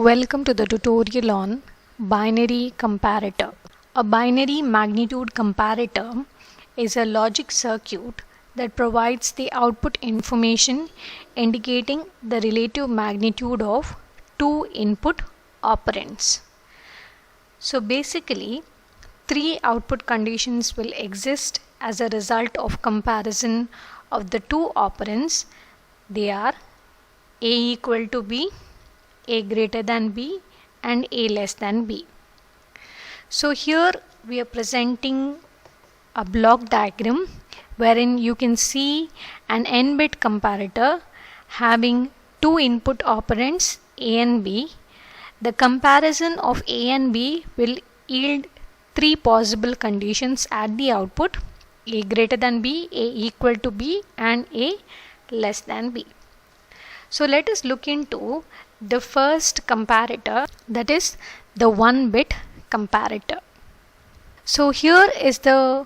Welcome to the tutorial on binary comparator. A binary magnitude comparator is a logic circuit that provides the output information indicating the relative magnitude of two input operands. So basically, three output conditions will exist as a result of comparison of the two operands. They are A equal to B, A greater than B, and A less than B. So here we are presenting a block diagram wherein you can see an n-bit comparator having two input operands A and B. The comparison of A and B will yield three possible conditions at the output: A greater than B, A equal to B, and A less than B. So let us look into the first comparator, that is the 1-bit comparator. So here is the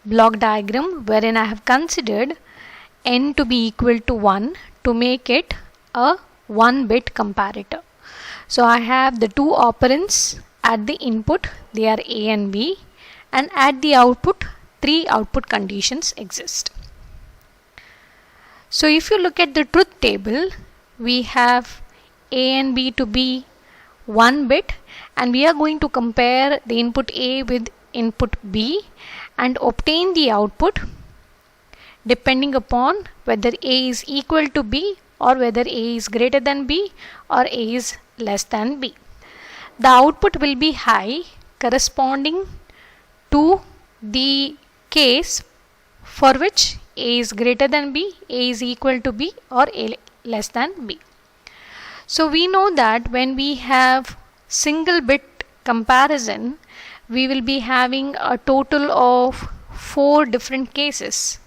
block diagram wherein I have considered n to be equal to 1 to make it a 1-bit comparator. So I have the two operands at the input, they are A and B, and at the output, three output conditions exist. So if you look at the truth table, we have A and B to be 1 bit, and we are going to compare the input A with input B and obtain the output depending upon whether A is equal to B or whether A is greater than B or A is less than B. The output will be high corresponding to the case for which A is greater than B, A is equal to B, or A less than B. So we know that when we have single bit comparison, we will be having a total of 4 different cases.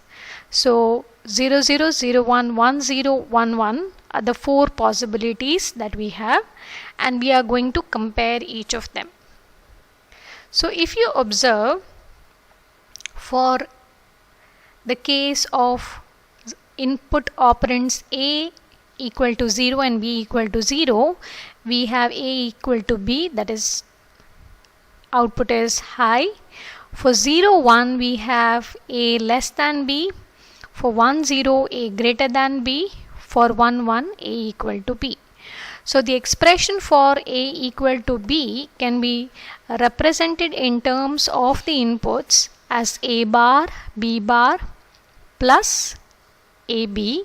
So 0, 0, 0, 1, 1, 0, 1, 1 are the 4 possibilities that we have, and we are going to compare each of them. So if you observe, for the case of input operands A equal to 0 and B equal to 0, we have A equal to B, that is output is high. For 0, 1 we have A less than B. For 1, 0 A greater than B. For 1, 1 A equal to B. So the expression for A equal to B can be represented in terms of the inputs as A bar, B bar plus AB,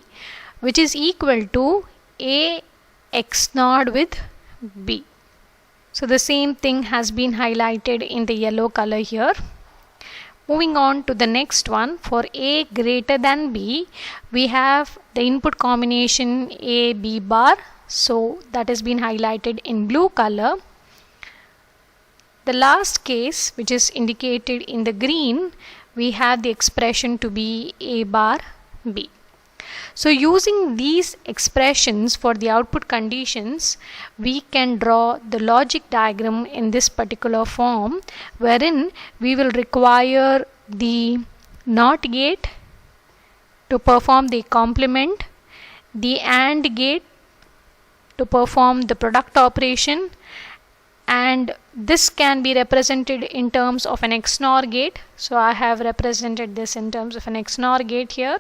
which is equal to A XNOR with B. So the same thing has been highlighted in the yellow color here. Moving on to the next one, for A greater than B, we have the input combination A B bar, so that has been highlighted in blue color. The last case, which is indicated in the green, we have the expression to be A bar B. So using these expressions for the output conditions, we can draw the logic diagram in this particular form, wherein we will require the NOT gate to perform the complement, the AND gate to perform the product operation, and this can be represented in terms of an XNOR gate. So I have represented this in terms of an XNOR gate here.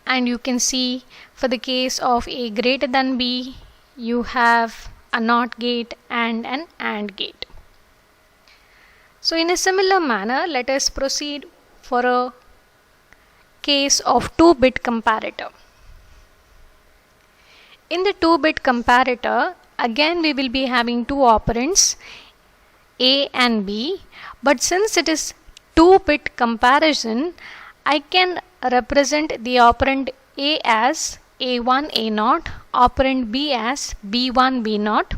And you can see for the case of A greater than B, you have a NOT gate and an AND gate. So in a similar manner, let us proceed for a case of 2-bit comparator. In the 2-bit comparator, again we will be having two operands A and B, but since it is 2-bit comparison, I can represent the operand A as A1 A0, operand B as B1 B0,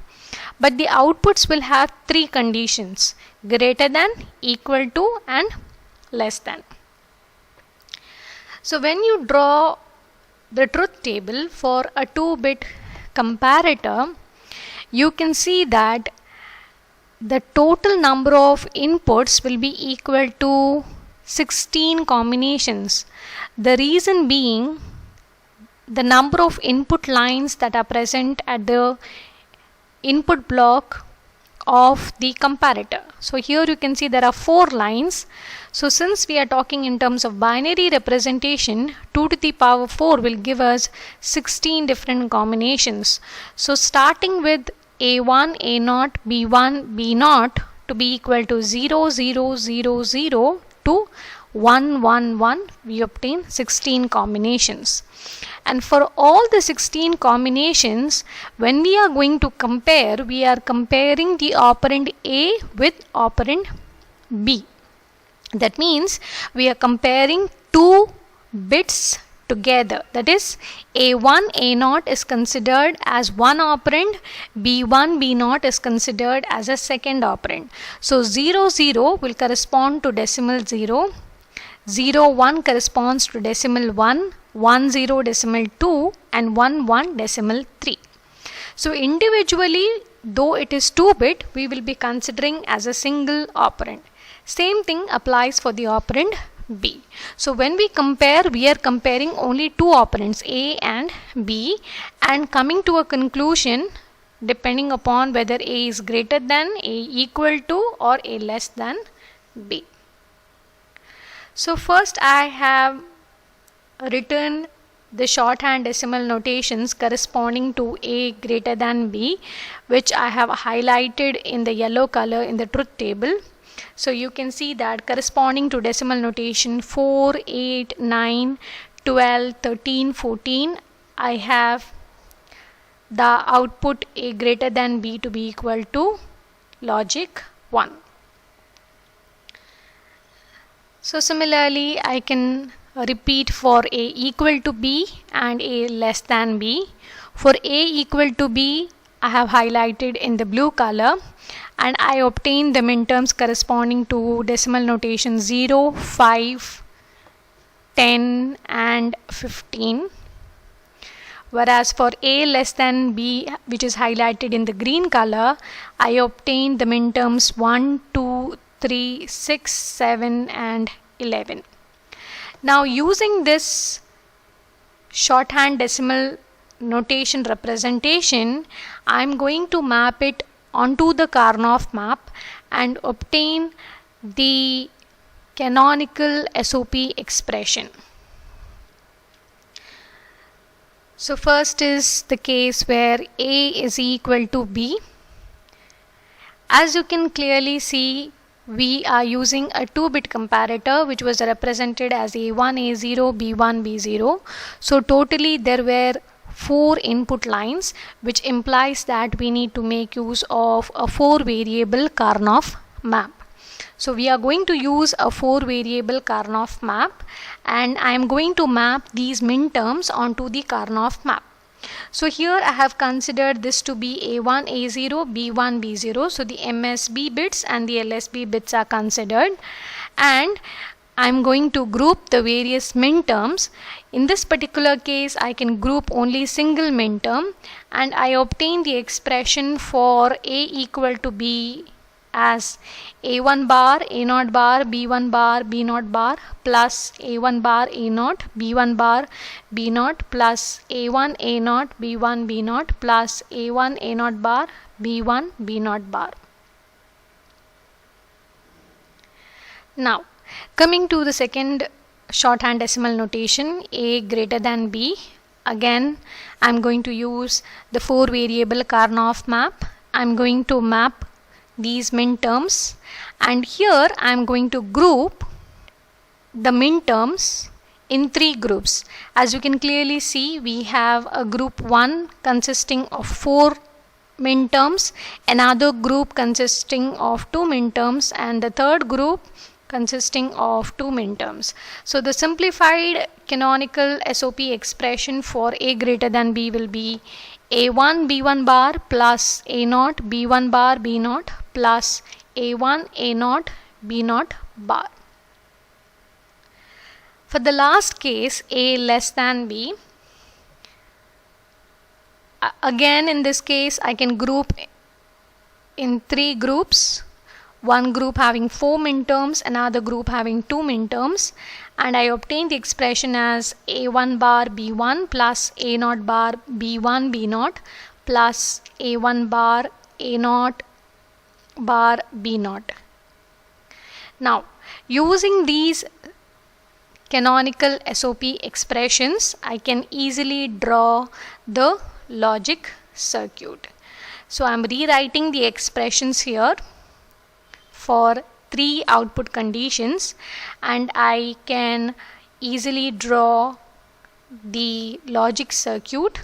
but the outputs will have three conditions: greater than, equal to, and less than. So when you draw the truth table for a 2-bit comparator, you can see that the total number of inputs will be equal to 16 combinations. The reason being the number of input lines that are present at the input block of the comparator. So here you can see there are 4 lines. So since we are talking in terms of binary representation, 2 to the power 4 will give us 16 different combinations. So starting with A1, A0, B1, B0 to be equal to 0, 0, 0, 0 to 1, 1, 1, we obtain 16 combinations. And for all the 16 combinations, when we are going to compare, we are comparing the operand A with operand B. That means we are comparing 2 bits together. That is, A1, A0 is considered as one operand, B1, B0 is considered as a second operand. So 0, 0 will correspond to decimal 0, 0, 1 corresponds to decimal 1, 1, 0 decimal 2 and 1, 1 decimal 3. So individually, though it is 2-bit, we will be considering as a single operand. Same thing applies for the operand B. So when we compare, we are comparing only 2 operands A and B and coming to a conclusion depending upon whether A is greater than, A equal to or A less than B. So first I have written the shorthand decimal notations corresponding to A greater than B, which I have highlighted in the yellow color in the truth table. So you can see that corresponding to decimal notation 4, 8, 9, 12, 13, 14, I have the output A greater than B to be equal to logic 1. So similarly, I can repeat for A equal to B and A less than B. For A equal to B, I have highlighted in the blue color and I obtain the minterms corresponding to decimal notation 0, 5, 10 and 15. Whereas for A less than B, which is highlighted in the green color, I obtain the minterms 1, 2, 3, 6, 7 and 11. Now using this shorthand decimal notation representation, I am going to map it onto the Karnaugh map and obtain the canonical SOP expression. So first is the case where A is equal to B. As you can clearly see, we are using a 2-bit comparator which was represented as A1, A0, B1, B0. So totally there were 4 input lines, which implies that we need to make use of a 4-variable Karnaugh map. So we are going to use a 4-variable Karnaugh map and I am going to map these minterms onto the Karnaugh map. So here I have considered this to be A1, A0, B1, B0. So the MSB bits and the LSB bits are considered and I am going to group the various minterms. In this particular case, I can group only single minterm and I obtain the expression for A equal to B as A1 bar, A0 bar, B1 bar, B0 bar plus A1 bar, A0, B1 bar, B0 plus A1, A0, B1, B0 plus A1, A0 bar, B1, B0 bar. Now, coming to the second shorthand decimal notation, A greater than B. Again, I am going to use the 4-variable Karnaugh map. I am going to map these minterms and here I am going to group the minterms in 3 groups. As you can clearly see, we have a group 1 consisting of 4 minterms, another group consisting of 2 minterms and the third group consisting of 2 minterms. So the simplified canonical SOP expression for A greater than B will be A1 B1 bar plus A0 B1 bar B0 plus A1 A0 B0 bar. For the last case, A less than B, again in this case I can group in 3 groups. One group having 4 minterms, another group having 2 minterms, and I obtain the expression as A1 bar B1 plus A0 bar B1 B0 plus A1 bar A naught bar B naught. Now, using these canonical SOP expressions, I can easily draw the logic circuit. So I am rewriting the expressions here for 3 output conditions, and I can easily draw the logic circuit.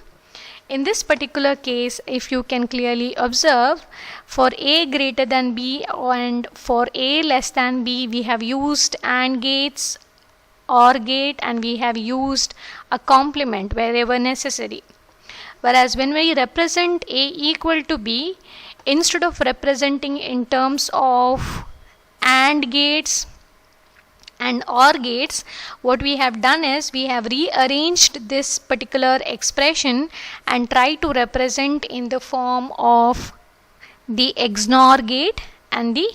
In this particular case, if you can clearly observe, for A greater than B and for A less than B, we have used AND gates, OR gate, and we have used a complement wherever necessary. Whereas when we represent A equal to B, instead of representing in terms of AND gates and OR gates, what we have done is we have rearranged this particular expression and tried to represent in the form of the XNOR gate and the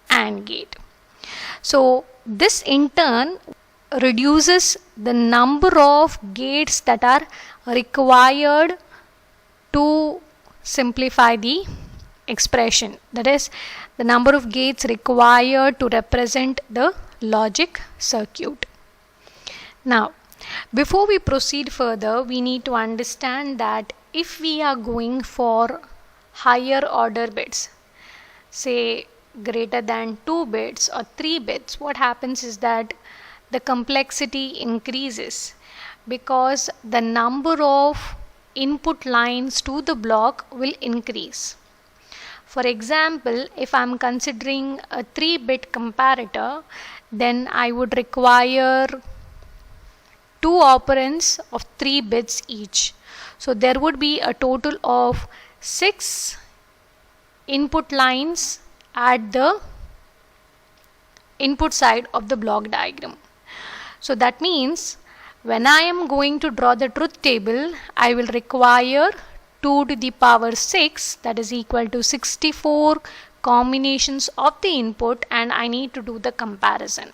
AND gate. So this in turn reduces the number of gates that are required to simplify the expression, that is the number of gates required to represent the logic circuit. Now, before we proceed further, we need to understand that if we are going for higher order bits, say greater than 2 bits or 3 bits, what happens is that the complexity increases because the number of input lines to the block will increase. For example, if I am considering a 3-bit comparator, then I would require 2 operands of 3 bits each. So there would be a total of 6 input lines at the input side of the block diagram. So that means when I am going to draw the truth table, I will require 2 to the power 6, that is equal to 64 combinations of the input, and I need to do the comparison.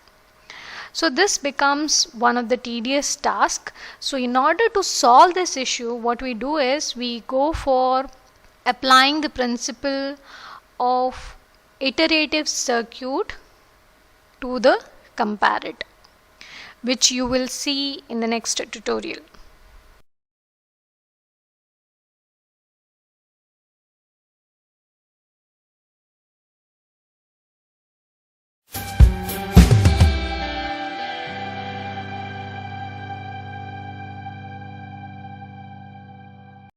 So this becomes one of the tedious tasks. So in order to solve this issue, what we do is we go for applying the principle of iterative circuit to the comparator, which you will see in the next tutorial.